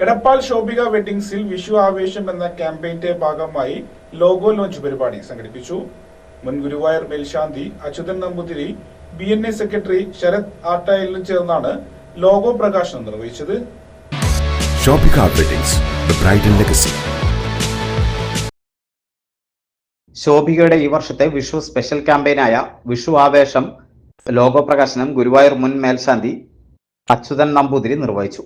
എടപ്പാൾ ശോഭിക വെഡിങ്സിൽ വിഷു ആവേശം എന്ന ക്യാമ്പയിന്റെ ഭാഗമായി ലോഗോ ലോഞ്ച് പരിപാടി സംഘടിപ്പിച്ചു. മുൻ ഗുരുവായൂർ മേൽശാന്തി അച്യുതൻ നമ്പൂതിരി, BNA സെക്രട്ടറി ശരത് ആട്ടായലിനും ചേർന്നാണ് ലോഗോ പ്രകാശനം നിർവഹിച്ചത്. Shobhika weddings, the bridal legacy. ശോഭികയുടെ ഈ വർഷത്തെ വിഷു സ്പെഷ്യൽ ക്യാമ്പയിനായ വിഷു ആവേശം ലോഗോ പ്രകാശനം ഗുരുവായൂർ മുൻ മേൽശാന്തി അച്യുതൻ നമ്പൂതിരി നിർവഹിച്ചു.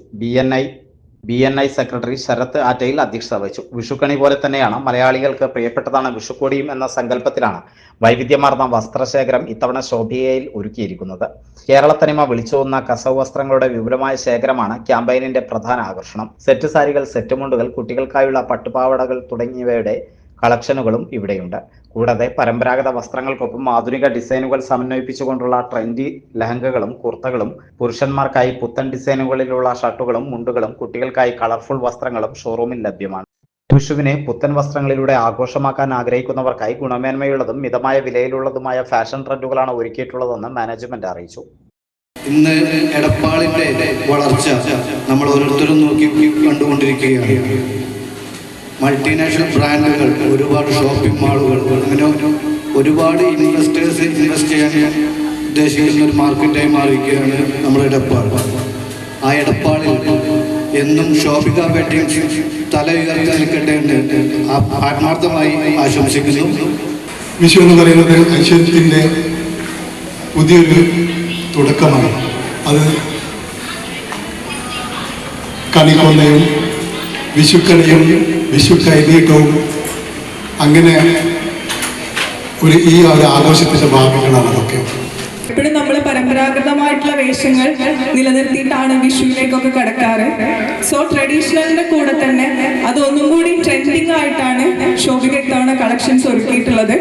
BNI സെക്രട്ടറി ശരത് ആറ്റയിൽ അധ്യക്ഷത വഹിച്ചു. വിഷുക്കണി പോലെ തന്നെയാണ് മലയാളികൾക്ക് പ്രിയപ്പെട്ടതാണ് വിഷുക്കോടിയും എന്ന സങ്കല്പത്തിലാണ് വൈവിധ്യമാർന്ന വസ്ത്രശേഖരം ഇത്തവണ ശോഭികയിൽ ഒരുക്കിയിരിക്കുന്നത്. കേരളത്തനിമ വിളിച്ചോന്ന കസവ് വസ്ത്രങ്ങളുടെ വിപുലമായ ശേഖരമാണ് ക്യാമ്പയിനിന്റെ പ്രധാന ആകർഷണം. സെറ്റ് സാരികൾ, സെറ്റ് മുണ്ടുകൾ, കുട്ടികൾക്കായുള്ള പട്ടുപാവടകൾ തുടങ്ങിയവയുടെ കളക്ഷനുകളും ഇവിടെയുണ്ട്. കൂടാതെ പരമ്പരാഗത വസ്ത്രങ്ങൾക്കൊപ്പം ആധുനിക ഡിസൈനുകൾ സമന്വയിപ്പിച്ചുകൊണ്ടുള്ള ട്രെൻഡി ലഹങ്കകളും കുർത്തകളും, പുരുഷന്മാർക്കായി പുത്തൻ ഡിസൈനുകളിലുള്ള ഷർട്ടുകളും മുണ്ടുകളും, കുട്ടികൾക്കായി കളർഫുൾ വസ്ത്രങ്ങളും ഷോറൂമിൽ ലഭ്യമാണ്. വിഷുവിനെ പുത്തൻ വസ്ത്രങ്ങളിലൂടെ ആഘോഷമാക്കാൻ ആഗ്രഹിക്കുന്നവർക്കായി ഗുണമേന്മയുള്ളതും മിതമായ വിലയിലുള്ളതുമായ ഫാഷൻ ട്രെൻഡുകളാണ് ഒരുക്കിയിട്ടുള്ളതെന്ന് മാനേജ്മെന്റ് അറിയിച്ചു. ഇന്ന് എടപ്പാളിന്റെ വളർച്ച നമ്മൾ ഓരോരുത്തരും നോക്കി കണ്ടുകൊണ്ടിരിക്കുകയാണ്. മൾട്ടിനാഷണൽ ബ്രാൻഡുകൾ, ഒരുപാട് ഷോപ്പിംഗ് മാളുകൾ, അങ്ങനെ ഒരുപാട് ഇൻവെസ്റ്റേഴ്സ് ഇൻവെസ്റ്റ് ചെയ്യാൻ ഉദ്ദേശിക്കുന്ന ഒരു മാർക്കറ്റായി മാറിയിരിക്കുകയാണ് നമ്മുടെ എടപ്പാൾ. ആ എടപ്പാളിൽ എന്നും ശോഭിക വെഡിങ്സ് തല ഉയർത്തി നിൽക്കട്ടെ എന്ന് ആത്മാർത്ഥമായി ആശംസിക്കുന്നു. വിഷു എന്ന് പറയുന്നത് ഐശ്വര്യത്തിൻ്റെ പുതിയൊരു തുടക്കമാണ്. അത് കണിക്കൊന്നയും വിഷുക്കണിയും വിഷു കൈനീട്ടവും അങ്ങനെ ഈ ഒരു ആഘോഷത്തിന്റെ ഭാഗങ്ങളാണ് അതൊക്കെ. എപ്പോഴും നമ്മൾ പരമ്പരാഗതമായിട്ടുള്ള വേഷങ്ങൾ നിലനിർത്തിയിട്ടാണ് വിഷുവിലേക്കൊക്കെ കടക്കാറ്. സോ ട്രഡീഷണലിന്റെ കൂടെ തന്നെ അതൊന്നും കൂടി ട്രെൻഡിങ് ആയിട്ടാണ് ശോഭിക ഇത്തവണ കളക്ഷൻസ് ഒരുക്കിയിട്ടുള്ളത്.